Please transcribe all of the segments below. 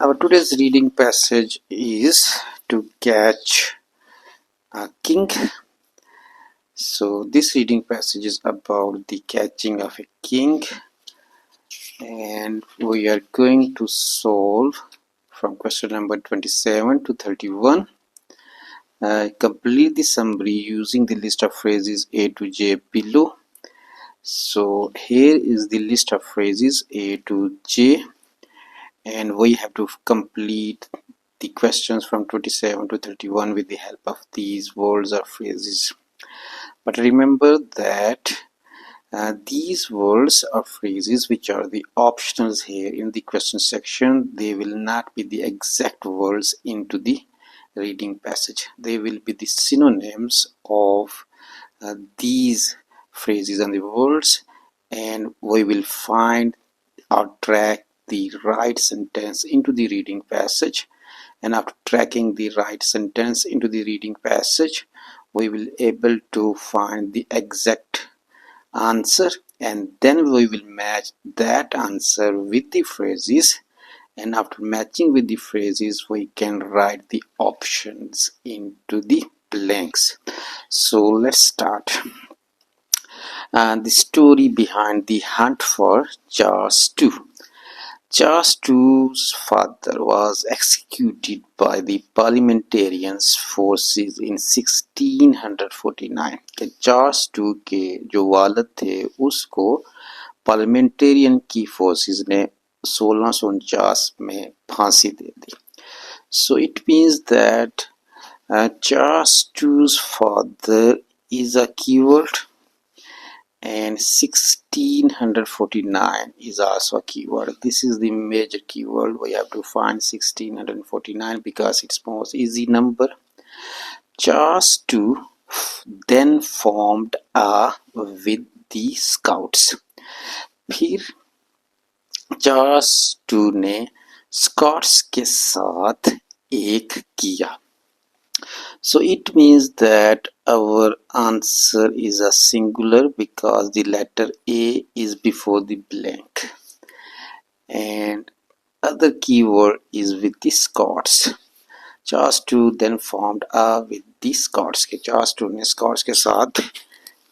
Our today's reading passage is To Catch a King. So this reading passage is about the catching of a king, and we are going to solve from question number 27 to 31. Complete the summary using the list of phrases A to J below. So here is the list of phrases A to J, and we have to complete the questions from 27 to 31 with the help of these words or phrases. But remember that these words or phrases, which are the optionals here in the question section, they will not be the exact words into the reading passage. They will be the synonyms of these phrases and the words, and we will find or track the right sentence into the reading passage. And after tracking the right sentence into the reading passage, we will able to find the exact answer, and then we will match that answer with the phrases, and after matching with the phrases we can write the options into the blanks. So let's start. The story behind the hunt for Charles II. Charles II's father was executed by the parliamentarians forces in 1649. Charles II के जो वालिद थे उसको parliamentarian की forces ने 1649 में फांसी दे दी. So it means that Charles II's father is a keyword, and 1649 is also a keyword. This is the major keyword. We have to find 1649 because it's most easy number. Charles II then formed with the scouts. फिर Charles II ने Scots के साथ एक किया. So it means that our answer is a singular because the letter A is before the blank, and other keyword is with the Scots. Charles II then formed with the Scots. Charles II ने Scots के साथ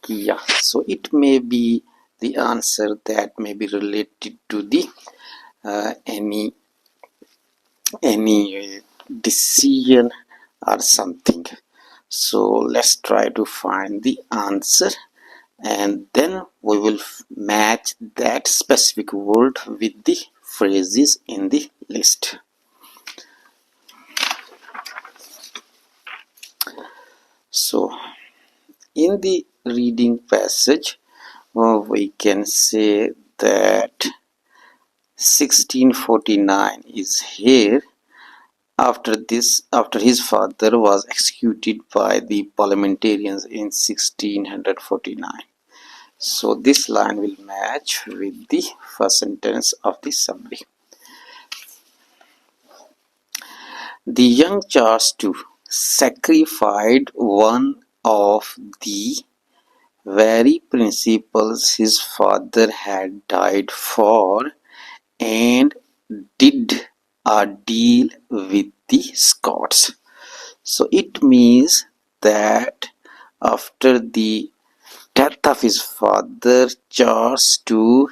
किया. So it may be the answer that may be related to the any decision or something. So let's try to find the answer, and then we will match that specific word with the phrases in the list. So in the reading passage we can say that 1649 is here. After his father was executed by the parliamentarians in 1649. So this line will match with the first sentence of the summary. The young Charles II sacrificed one of the very principles his father had died for and did a deal with the Scots. So it means that after the death of his father, Charles II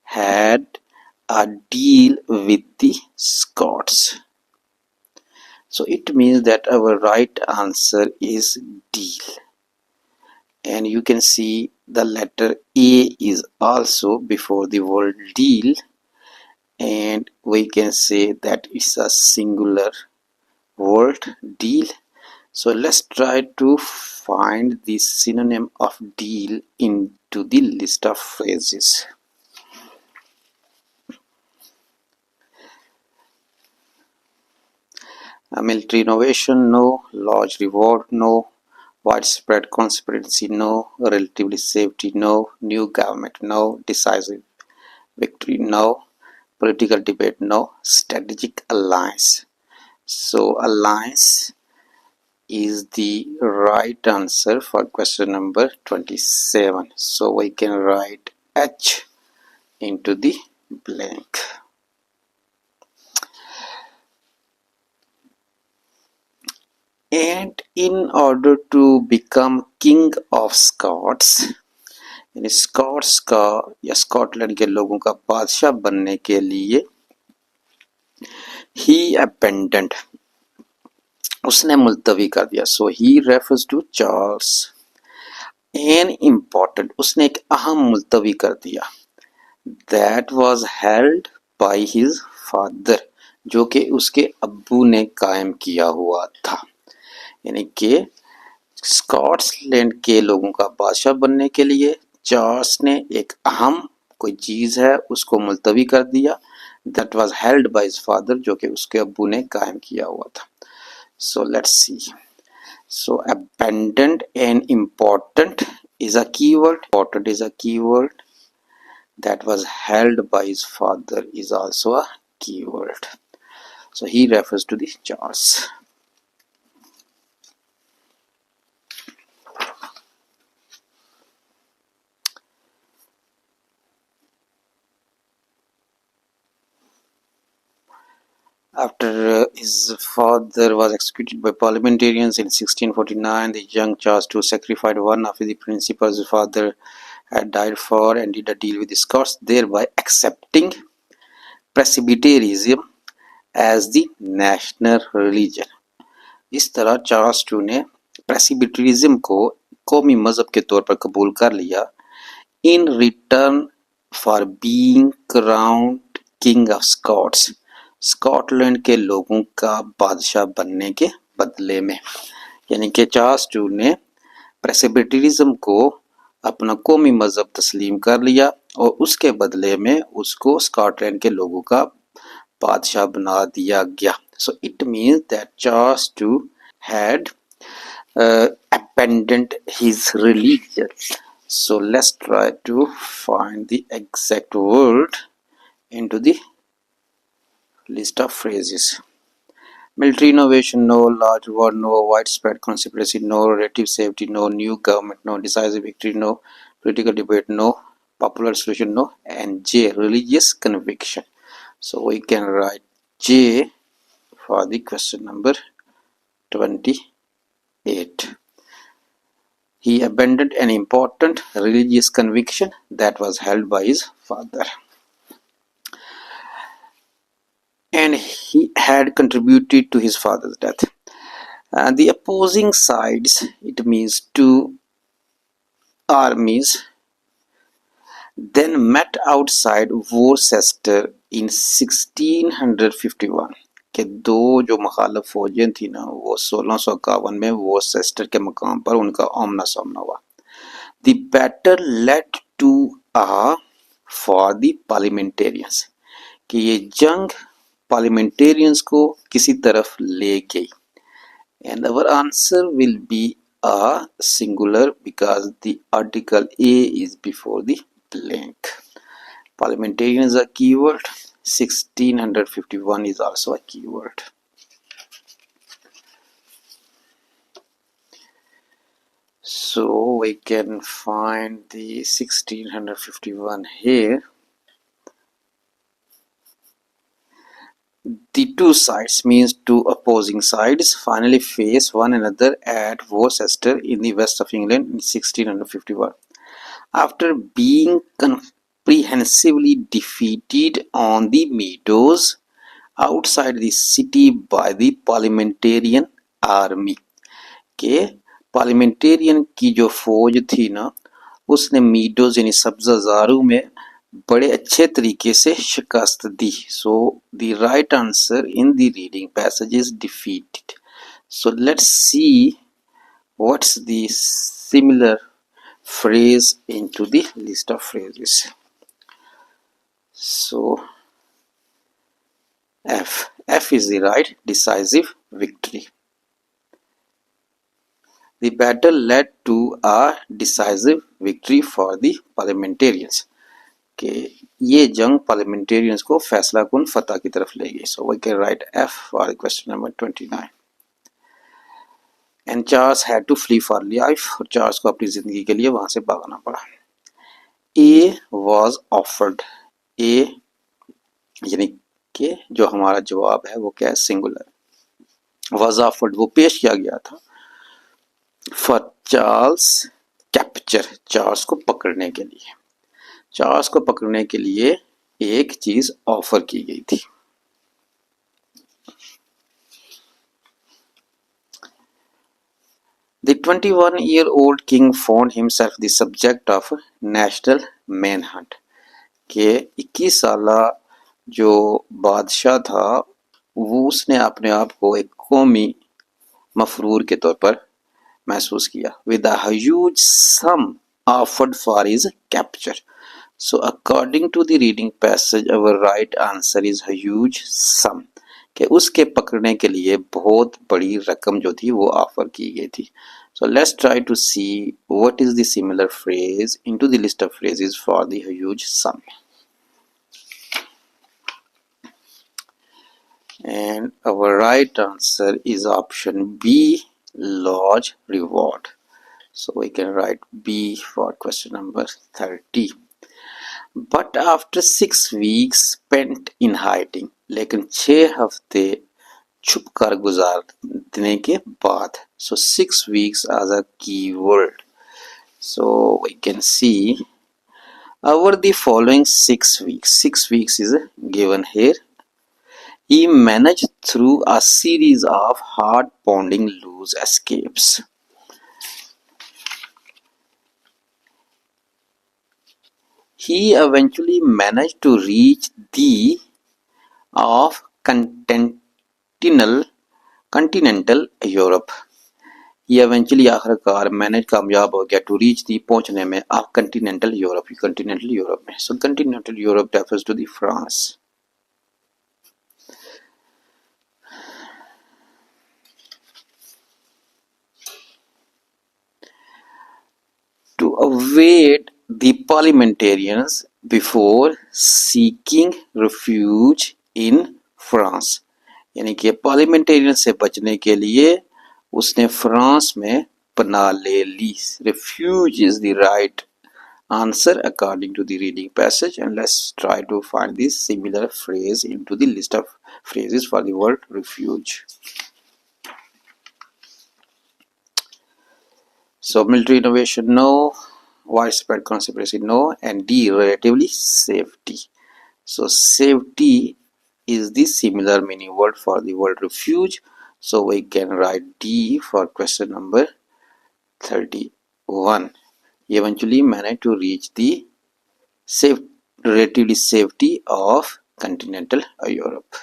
had a deal with the Scots. So it means that our right answer is deal. And you can see the letter A is also before the word deal, and we can say that it's a singular word, deal. So let's try to find the synonym of deal into the list of phrases. A military innovation, no. Large reward, no. Widespread conspiracy, no. Relatively safety, no. New government, no. Decisive victory, no. Political debate, no. Strategic alliance. So alliance is the right answer for question number 27. So we can write H into the blank. And in order to become king of Scots, यानी Scots का या Scotland के लोगों का बादशाह बनने के लिए ही अबेंडेंड, उसने मुलतवी कर दिया. So he refers to Charles. An important, उसने एक अहम मुलतवी कर दिया. That was held by his father, जो कि उसके अब्बू ने कायम किया हुआ था. यानी कि स्कॉटलैंड के लोगों का बादशाह बनने के लिए चार्ल्स ने एक अहम कोई चीज है उसको मुलतवी कर दिया. That was held by his father, जो कि उसके अब्बू ने कायम किया हुआ था. So let's see. So abundant and important is a keyword. Important is a keyword. That was held by his father is also a keyword. So he refers to the Charles. After his father was executed by parliamentarians in 1649, the young Charles II sacrificed one of the principles his father had died for and did a deal with the Scots, thereby accepting Presbyterianism as the national religion. इस तरह Charles to ने प्रेसिबिटेरिज्म को कौमी मजहब के तौर पर कबूल कर लिया. In return for being crowned king of Scots, Scotland के लोगों का बादशाह बनने के बदले में. यानी कि चार्ल्स टू ने प्रेसिबिटेरिज्म को अपना कौमी मजहब तस्लीम कर लिया और उसके बदले में उसको स्कॉटलैंड के लोगों का बादशाह बना दिया गया. So it means that Charles II had abandoned his religion. So let's try to find the exact word into the list of phrases. Military innovation, no. Large war, no. Widespread conspiracy, no. Relative safety, no. New government, no. Decisive victory, no. Political debate, no. Popular solution, no. And J, religious conviction. So we can write J for the question number 28. He abandoned an important religious conviction that was held by his father, and he had contributed to his father's death. The opposing sides, it means two armies, then met outside Worcester in 1651. कि दो जो मुखालिफ फौजें थी ना वो 1651 में वॉरचेस्टर के मकाम पर उनका आमना सामना हुआ. The battle led to a for the parliamentarians, कि ये जंग पार्लियामेंटेरियंस को किसी तरफ ले गई. And our answer will be a singular because the article A is before the blank. Parliamentarian is a keyword. 1651 is also a keyword. So we can find the 1651 here. The two sides means two opposing sides finally face one another at Worcester in the west of England in 1651. After being comprehensively defeated on the meadows outside the city by the parliamentarian army, के parliamentarian की जो फौज थी ना उसने meadows यानी सब्जाजारू में बड़े अच्छे तरीके से शिकस्त दी. So the right answer in the reading passage is defeated. So let's see what's the similar phrase into the list of phrases. So F is the right, decisive victory. The battle led to a decisive victory for the parliamentarians. कि ये जंग parliamentarians को फैसला कुन फतह की तरफ ले गई. So we can write F for question number 29. And Charles had to flee for life. और चार्ल्स को अपनी जिंदगी के लिए वहां से भागना पड़ा. A was offered. A यानी कि जो हमारा जवाब है वो क्या है, सिंगुलर. was offered, वो पेश किया गया था for चार्ल्स कैप्चर, चार्ल्स को पकड़ने के लिए, चार्ल्स को पकड़ने के लिए एक चीज ऑफर की गई थी। The 21-year-old king found himself the subject of national manhunt, के 21 साला जो बादशाह था वो उसने अपने आप को एक कौमी मफरूर के तौर पर महसूस किया। With a huge sum offered for his capture. So according to the reading passage, our right answer is a huge sum. कि उसके पकड़ने के लिए बहुत बड़ी रकम जो थी वो ऑफर की गई थी। So let's try to see what is the similar phrase into the list of phrases for the huge sum. And our right answer is option B, large reward. So we can write B for question number 30. But after 6 weeks spent in hiding, लेकिन 6 हफ्ते छुप कर गुजारने के बाद, so 6 weeks as a keyword. So we can see over the following 6 weeks, 6 weeks is given here. He managed through a series of heart-pounding loose escapes. He eventually managed to reach the of continental Europe. He eventually आखिरकार manage कामयाब हो गया to reach the पहुंचने में of continental Europe में. So continental Europe refers to the France. To evade the parliamentarians before seeking refuge in France, यानी कि parliamentarian से बचने के लिए उसने फ्रांस में पनाह ले ली। Refuge is the right answer according to the reading passage, and let's try to find this similar phrase into the list of phrases for the word refuge. So military innovation, no. Widespread conspiracy, no. And D, relatively safety. So safety is the similar meaning word for the word refuge. So we can write D for question number 31. He eventually managed to reach the relatively safety of continental Europe.